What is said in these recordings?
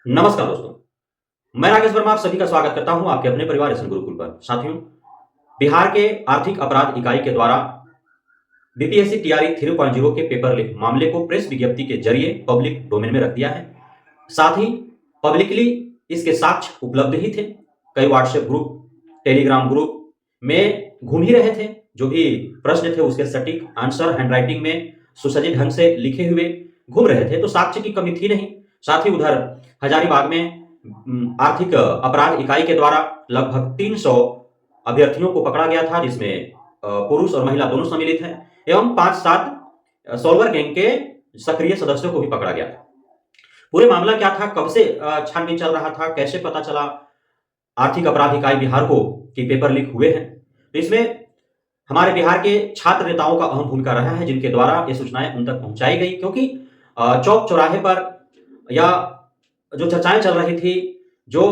नमस्कार दोस्तों, मैं राकेश वर्मा आप सभी का स्वागत करता हूं आपके अपने परिवार एसएन गुरुकुल पर। साथियों, बिहार के आर्थिक अपराध इकाई के द्वारा बीपीएससी टीआरई 3.0 के पेपर लीक मामले को प्रेस विज्ञप्ति के जरिए पब्लिक डोमेन में रख दिया है। साथ ही पब्लिकली इसके साक्ष्य उपलब्ध ही थे। कई व्हाट्सएप ग्रुप, टेलीग्राम ग्रुप में घूम ही रहे थे। जो भी प्रश्न थे उसके सटीक आंसर हैंडराइटिंग में सुसज्जित ढंग से लिखे हुए घूम रहे थे, तो साक्ष्य की कमी थी नहीं। साथ ही उधर हजारीबाग में आर्थिक अपराध इकाई के द्वारा लगभग 300 अभ्यर्थियों को पकड़ा गया था, जिसमें पुरुष और महिला दोनों सम्मिलित हैं, एवं 5-7 सॉल्वर गैंग के सक्रिय सदस्यों को भी पकड़ा गया था। पूरे मामला क्या था, कब से छानबीन चल रहा था, कैसे पता चला आर्थिक अपराध इकाई बिहार को कि पेपर लीक हुए हैं, तो इसमें हमारे बिहार के छात्र नेताओं का अहम भूमिका रहा है, जिनके द्वारा ये सूचनाएं उन तक पहुंचाई गई। क्योंकि चौक चौराहे पर या जो चर्चाएं चल रही थी, जो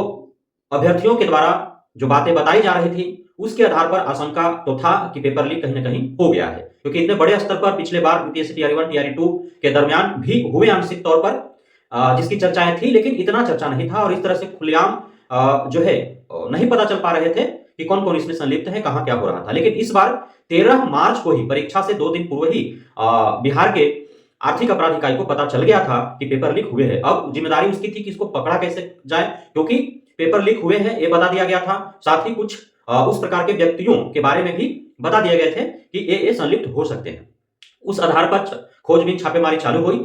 अभ्यर्थियों के द्वारा जो बातें बताई जा रही थी, उसके आधार पर आशंका तो था कि पेपर लीक कहीं न कहीं हो गया है। क्योंकि इतने बड़े स्तर पर पिछले बार बीपीएससी टीआरई 1 टीआरई 2 के दरमियान भी हुए आंशिक तौर पर जिसकी चर्चाएं थी, लेकिन इतना चर्चा नहीं था और इस तरह से खुलेआम जो है नहीं पता चल पा रहे थे कि कौन-कौन इसमें संलिप्त है, कहाँ क्या हो रहा था। लेकिन इस बार 13 मार्च को ही, परीक्षा से 2 दिन पूर्व ही बिहार के आर्थिक अपराध इकाई को पता चल गया था कि पेपर लीक हुए हैं। अब जिम्मेदारी उसकी थी कि इसको पकड़ा कैसे जाए, क्योंकि पेपर लीक हुए हैं ये बता दिया गया था। साथ ही कुछ उस प्रकार के व्यक्तियों के बारे में भी बता दिए गए थे कि ये संलिप्त हो सकते हैं। उस आधार पर खोजबीन छापेमारी चालू हुई।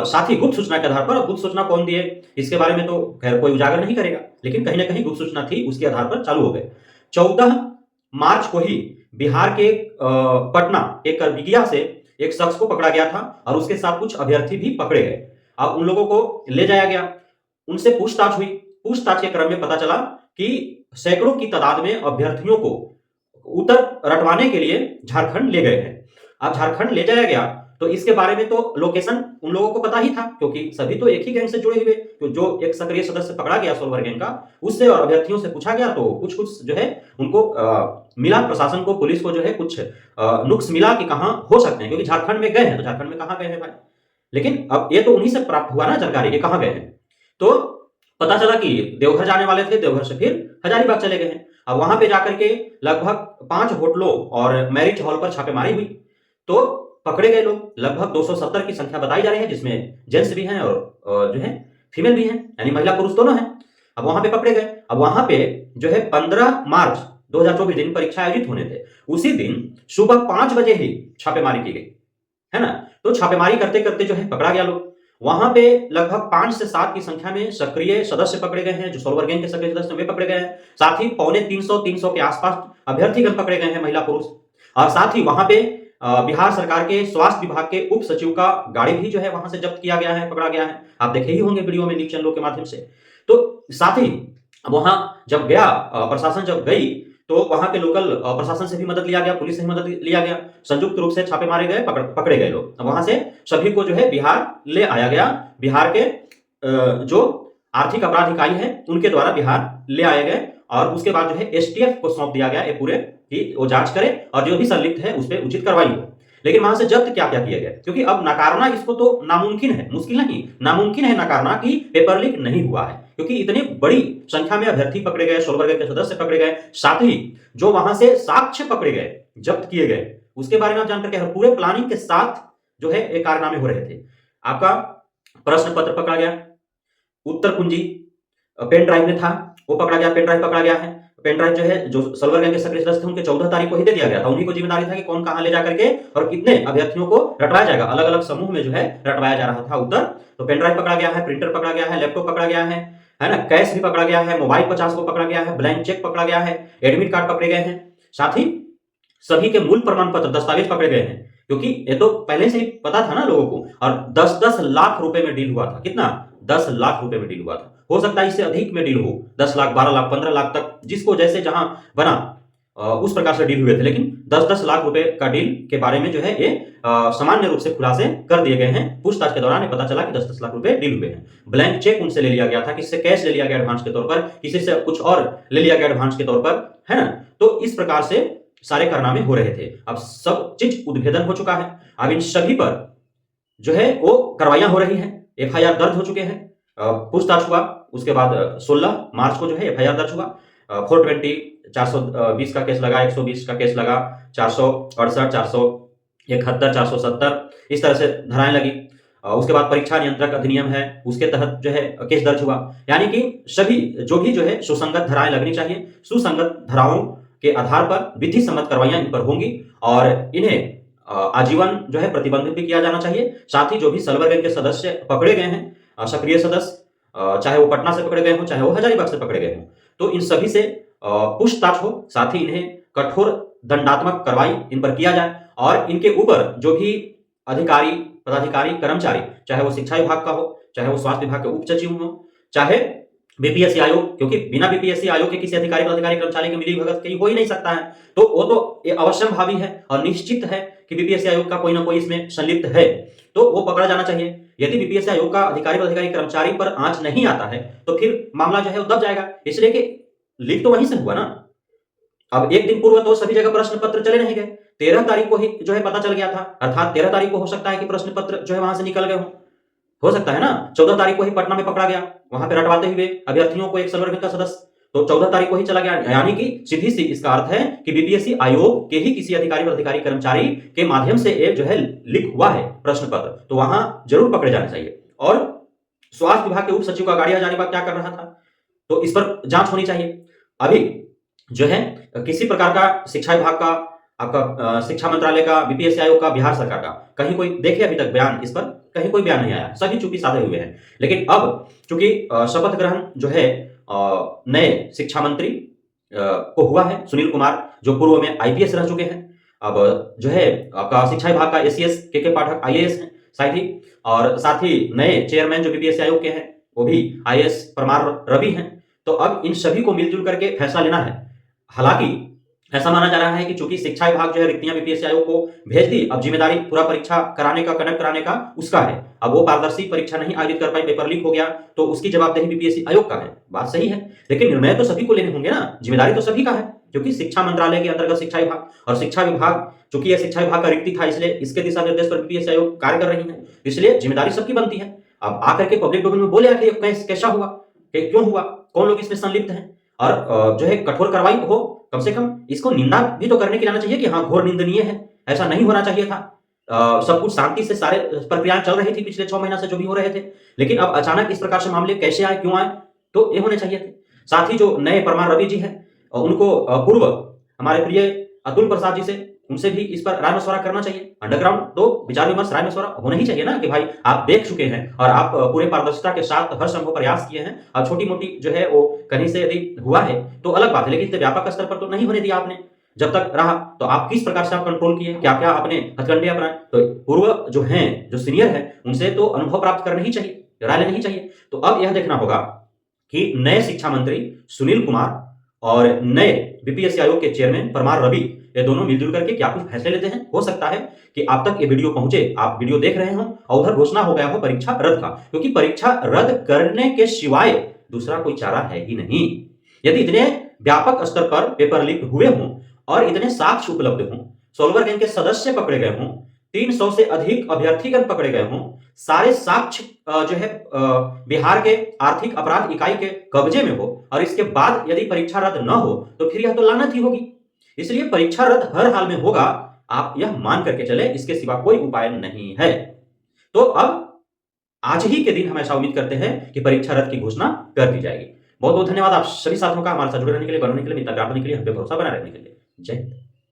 साथ ही गुप्त सूचना के आधार पर, गुप्त सूचना कौन दिए इसके बारे में तो खैर कोई उजागर नहीं करेगा, लेकिन कहीं ना कहीं गुप्त सूचना थी, उसके आधार पर चालू हो गए। 14 मार्च को ही बिहार के पटना एक करबिगिया से एक शख्स को पकड़ा गया था और उसके साथ कुछ अभ्यर्थी भी पकड़े गए। अब उन लोगों को ले जाया गया, उनसे पूछताछ हुई। पूछताछ के क्रम में पता चला कि सैकड़ों की तादाद में अभ्यर्थियों को उत्तर रटवाने के लिए झारखंड ले गए हैं। अब झारखंड ले जाया गया तो इसके बारे में तो लोकेशन उन लोगों को पता ही था, क्योंकि सभी तो एक ही गैंग से जुड़े हुए। तो जो एक सक्रिय सदस्य पकड़ा गया सोलवर गैंग का, उससे और अभ्यर्थियों से पूछा गया तो कुछ कुछ जो है उनको मिला, प्रशासन को, पुलिस को जो है कुछ नुक्स मिला कि कहाँ हो सकते हैं, क्योंकि झारखंड में गए हैं तो झारखंड में कहाँ गए हैं भाई। लेकिन अब ये तो उन्हीं से प्राप्त हुआ ना जानकारी कि कहाँ गए हैं। तो पता चला कि देवघर जाने वाले थे, देवघर से फिर हजारीबाग चले गए हैं। अब वहां पे जाकर के लगभग 5 होटलों और मैरिज हॉल पर छापेमारी हुई, तो पकड़े गए लोग लगभग 270 की संख्या बताई जा रही है, जिसमें जेंट्स भी हैं और जो है फीमेल भी हैं, यानी महिला पुरुष दोनों हैं। अब वहां पे पकड़े गए। अब वहां पे जो है 15 मार्च 2024 दिन परीक्षा आयोजित होने थे, उसी दिन सुबह 5 बजे ही छापेमारी की गई, है ना। तो छापेमारी करते करते जो है पकड़ा गया लोग। वहां पे लगभग 5 से 7 की संख्या में सक्रिय सदस्य पकड़े गए हैं, जो सोलवर गैंग के सक्रिय सदस्य वे पकड़े गए हैं। साथ ही पौने 300 के आसपास अभ्यर्थीगण पकड़े गए हैं, महिला पुरुष। और साथ ही वहां पे बिहार सरकार के स्वास्थ्य विभाग के उप सचिव का गाड़ी भी जो है वहां से जब्त किया गया है, पकड़ा गया है। आप देखे ही होंगे वीडियो में न्यूज चैनलों के माध्यम से। तो साथ ही वहां जब गया प्रशासन जब गई तो वहां के लोकल प्रशासन से भी मदद लिया गया, पुलिस से भी मदद लिया गया। संयुक्त रूप से छापे मारे गए, पकड़े गए लोग। वहां से सभी को जो है बिहार ले आया गया। बिहार के जो आर्थिक अपराध इकाई है उनके द्वारा बिहार ले आए गए और उसके बाद जो है एसटीएफ को सौंप दिया गया ये पूरे कि वो जांच करे और जो भी संलिप्त है उस पर उचित कार्रवाई हो। लेकिन वहां से जब्त क्या क्या किया गया, क्योंकि अब नकारना इसको तो नामुमकिन है, मुश्किल नहीं, नामुमकिन है नकारना कि पेपर लीक नहीं हुआ है, क्योंकि इतनी बड़ी संख्या में अभ्यर्थी पकड़े गए, सोलवर गैंग के सदस्य पकड़े गए। साथ ही जो वहां से साक्ष्य पकड़े गए, जब्त किए गए, उसके बारे में आप जानकर के पूरे प्लानिंग के साथ जो है एक कारनामे हो रहे थे। आपका प्रश्न पत्र पकड़ा गया, उत्तर कुंजी पेन ड्राइव में था, वो पकड़ा गया, पेन ड्राइव पकड़ा गया है। पेन ड्राइव जो है जो सोलवर गैंग के सक्रिय सदस्य थे उनके 14 तारीख को ही दे दिया गया था। उन्हीं को जिम्मेदारी था कि कौन कहां ले जाकर के और कितने अभ्यर्थियों को रटवाया जाएगा, अलग अलग समूह में जो है रटवाया जा रहा था उत्तर। तो पेन ड्राइव पकड़ा गया है, प्रिंटर पकड़ा गया है, लैपटॉप पकड़ा गया है ना, कैश भी पकड़ा गया है, मोबाइल 50 को पकड़ा गया है, ब्लैंक चेक पकड़ा गया है, एडमिट कार्ड पकड़े गए हैं। साथ ही सभी के मूल प्रमाण पत्र दस्तावेज पकड़े गए हैं, क्योंकि ये तो पहले से ही पता था ना लोगों को। और 10-10 लाख रुपए में डील हुआ था। कितना? 10 लाख रुपए में डील हुआ था। हो सकता है इससे अधिक में डील हो, 10 लाख, 12 लाख, 15 लाख तक, जिसको जैसे जहां बना उस प्रकार से डील हुए थे। लेकिन 10-10 लाख रुपए का डील के बारे में जो है ये सामान्य रूप से खुलासे कर दिए गए हैं। पूछताछ के दौरान ये पता चला कि 10-10 लाख रुपए डील हुए हैं। ब्लैंक चेक उनसे ले लिया गया था, किसी से कैश ले लिया गया एडवांस के तौर पर, किसी से कुछ और ले लिया गया एडवांस के तौर पर, है ना। तो इस प्रकार से सारे कारनामे हो रहे थे। अब सब चीज उद्भेदन हो चुका है। अब इन सभी पर जो है वो कार्रवाइयां हो रही हैं, एफआईआर दर्ज हो चुके हैं। पूछताछ हुआ। उसके बाद 16 मार्च को जो है एफआईआर दर्ज हुआ। 420 420 का केस लगा, 120 का केस लगा, 468 471 470 इस तरह से धाराएं लगी। उसके बाद परीक्षा नियंत्रक अधिनियम है, उसके तहत जो है केस दर्ज हुआ। यानी कि सभी जो भी जो है सुसंगत धाराएं लगनी चाहिए, सुसंगत धाराओं के आधार पर विधि सम्मत कार्रवाइयां इन पर होंगी और इन्हें आजीवन जो है प्रतिबंधित भी किया जाना चाहिए। साथ ही जो भी सल्वर गैंग के सदस्य पकड़े गए हैं, सक्रिय सदस्य, चाहे वो पटना से पकड़े गए हों, चाहे वो हजारीबाग से पकड़े गए हों, तो इन सभी से पूछताछ हो। साथ ही इन्हें कठोर दंडात्मक कार्रवाई इन पर किया जाए और इनके ऊपर जो भी अधिकारी, पदाधिकारी, कर्मचारी, चाहे वो शिक्षा विभाग का हो, चाहे वो स्वास्थ्य विभाग के उप सचिव हो, चाहे बीपीएससी आयोग, क्योंकि बिना बीपीएससी आयोग के किसी अधिकारी, पदाधिकारी, कर्मचारी की मिलीभगत कहीं हो ही नहीं सकता है, तो वो तो ये अवश्यम भावी है और निश्चित है कि बीपीएससी आयोग का कोई ना कोई इसमें संलिप्त है, तो वो पकड़ा जाना चाहिए। यदि बीपीएससी आयोग का अधिकारी, पदाधिकारी, कर्मचारी पर आंच नहीं आता है तो फिर मामला जो है वो दब जाएगा, इसलिए कि लीक तो वहीं से हुआ ना। अब एक दिन पूर्व तो सभी जगह प्रश्न पत्र चले नहीं गए, 13 तारीख को ही जो है पता चल गया था, अर्थात 13 तारीख को हो सकता है कि प्रश्न पत्र जो है वहां से निकल गए हो सकता है ना। 14 तारीख को ही पटना में पकड़ा गया, वहां पे रटवाते हुए अभ्यर्थियों को एक सल्वर गैंग का सदस्य, तो 14 तारीख को ही चला गया। यानी कि सीधी सी इसका अर्थ है कि बीपीएससी आयोग के ही किसी अधिकारी, पदाधिकारी, कर्मचारी के माध्यम से ये जो है लीक हुआ है प्रश्न पत्र, तो वहां जरूर पकड़े जाने चाहिए। और स्वास्थ्य विभाग के उप सचिव का गाड़ी हजारीबाग क्या कर रहा था, तो इस पर जांच होनी चाहिए। अभी जो है किसी प्रकार का शिक्षा विभाग का, आपका शिक्षा मंत्रालय का, बीपीएससी आयोग का, बिहार सरकार का कहीं कोई देखे अभी तक बयान, इस पर कहीं कोई बयान नहीं आया, सभी चुप्पी साधे हुए हैं। लेकिन अब चूंकि शपथ ग्रहण जो है नए शिक्षा मंत्री को हुआ है, सुनील कुमार, जो पूर्व में आईपीएस रह चुके हैं, अब जो है आपका शिक्षा विभाग का एसीएस के पाठक आईएएस हैं शायद ही, और साथ ही नए चेयरमैन जो बीपीएससी आयोग के हैं वो भी आईएएस परमार रवि हैं। तो अब इन सभी को मिलजुल करके फैसला लेना है। हालांकि ऐसा माना जा रहा है कि चूंकि शिक्षा विभाग जो है रिक्तियां बीपीएससी आयोग को भेज दी, अब जिम्मेदारी पूरा परीक्षा कराने का, कंडक्ट कराने का उसका है। अब वो पारदर्शी परीक्षा नहीं आयोजित कर पाई, पेपर लीक हो गया, तो उसकी जवाबदेही बीपीएससी आयोग का है, बात सही है। लेकिन निर्णय तो सभी को लेने होंगे ना, जिम्मेदारी तो सभी का है, क्योंकि शिक्षा मंत्रालय के अंतर्गत शिक्षा विभाग, और शिक्षा विभाग चूंकि यह शिक्षा विभाग का रिक्ति था, इसलिए इसके दिशा निर्देश पर बीपीएससी आयोग कार्य कर रही है, इसलिए जिम्मेदारी सबकी बनती है। अब आकर के पब्लिक डोमेन में बोले आखिर कैसा हुआ, क्यों हुआ, कौन लोग इसमें संलिप्त हैं, और जो है कठोर कार्रवाई हो, कम से कम इसको निंदा भी तो करने के लाना चाहिए कि हाँ घोर निंदनीय है, ऐसा नहीं होना चाहिए था। सब कुछ शांति से सारे प्रक्रियाएं चल रही थी पिछले 6 महीना से जो भी हो रहे थे, लेकिन अब अचानक इस प्रकार से मामले कैसे आए, क्यों आए, तो ये होने चाहिए थे। साथ ही जो नए परमार रवि जी हैं, उनको पूर्व हमारे प्रिय अतुल प्रसाद जी से, उनसे भी इस पर राय मशवरा करना चाहिए। अंडरग्राउंड तो विचार विमर्श, राय मशवरा होना ही चाहिए ना, कि भाई आप देख चुके हैं और आप पूरे पारदर्शिता के साथ हर संभव प्रयास किए हैं, और छोटी मोटी जो है वो कहीं से यदि हुआ है तो अलग बात है, लेकिन इतने व्यापक स्तर पर तो नहीं होने दिया आपने। जब तक रहा तो आप किस प्रकार से आप कंट्रोल किए, क्या क्या आपने हथकंडे अपनाए, तो पूर्व जो हैं, जो सीनियर है, उनसे तो अनुभव प्राप्त करना ही चाहिए, राय लेनी ही चाहिए। तो अब यह देखना होगा कि नए शिक्षा मंत्री सुनील कुमार और नए बीपीएससी आयोग के चेयरमैन परमार रवि, ये दोनों मिलजुल करके क्या कुछ फैसले लेते हैं। हो सकता है कि आप तक ये वीडियो पहुंचे, आप वीडियो देख रहे हो और उधर घोषणा हो गया हो परीक्षा रद्द का, क्योंकि परीक्षा रद्द करने के सिवाय दूसरा कोई चारा है ही नहीं। यदि इतने व्यापक स्तर पर पेपर लीक हुए हों और इतने साक्ष्य उपलब्ध हों, सॉल्वर गैंग के सदस्य पकड़े गए हों, 300 से अधिक अभ्यर्थीगण पकड़े गए हों, सारे साक्ष्य जो है बिहार के आर्थिक अपराध इकाई के कब्जे में हो, और इसके बाद यदि परीक्षा रद्द न हो तो फिर यह तो लानत ही होगी। इसलिए परीक्षा रद्द हर हाल में होगा, आप यह मान करके चले, इसके सिवा कोई उपाय नहीं है। तो अब आज ही के दिन हम ऐसा उम्मीद करते हैं कि परीक्षा रद्द की घोषणा कर दी जाएगी। बहुत बहुत धन्यवाद आप सभी साथियों का हमारे साथ जुड़े रहने के लिए, बनने के लिए, मित्रता करने के लिए, हम पे भरोसा बना रहने के लिए। जय हिंद।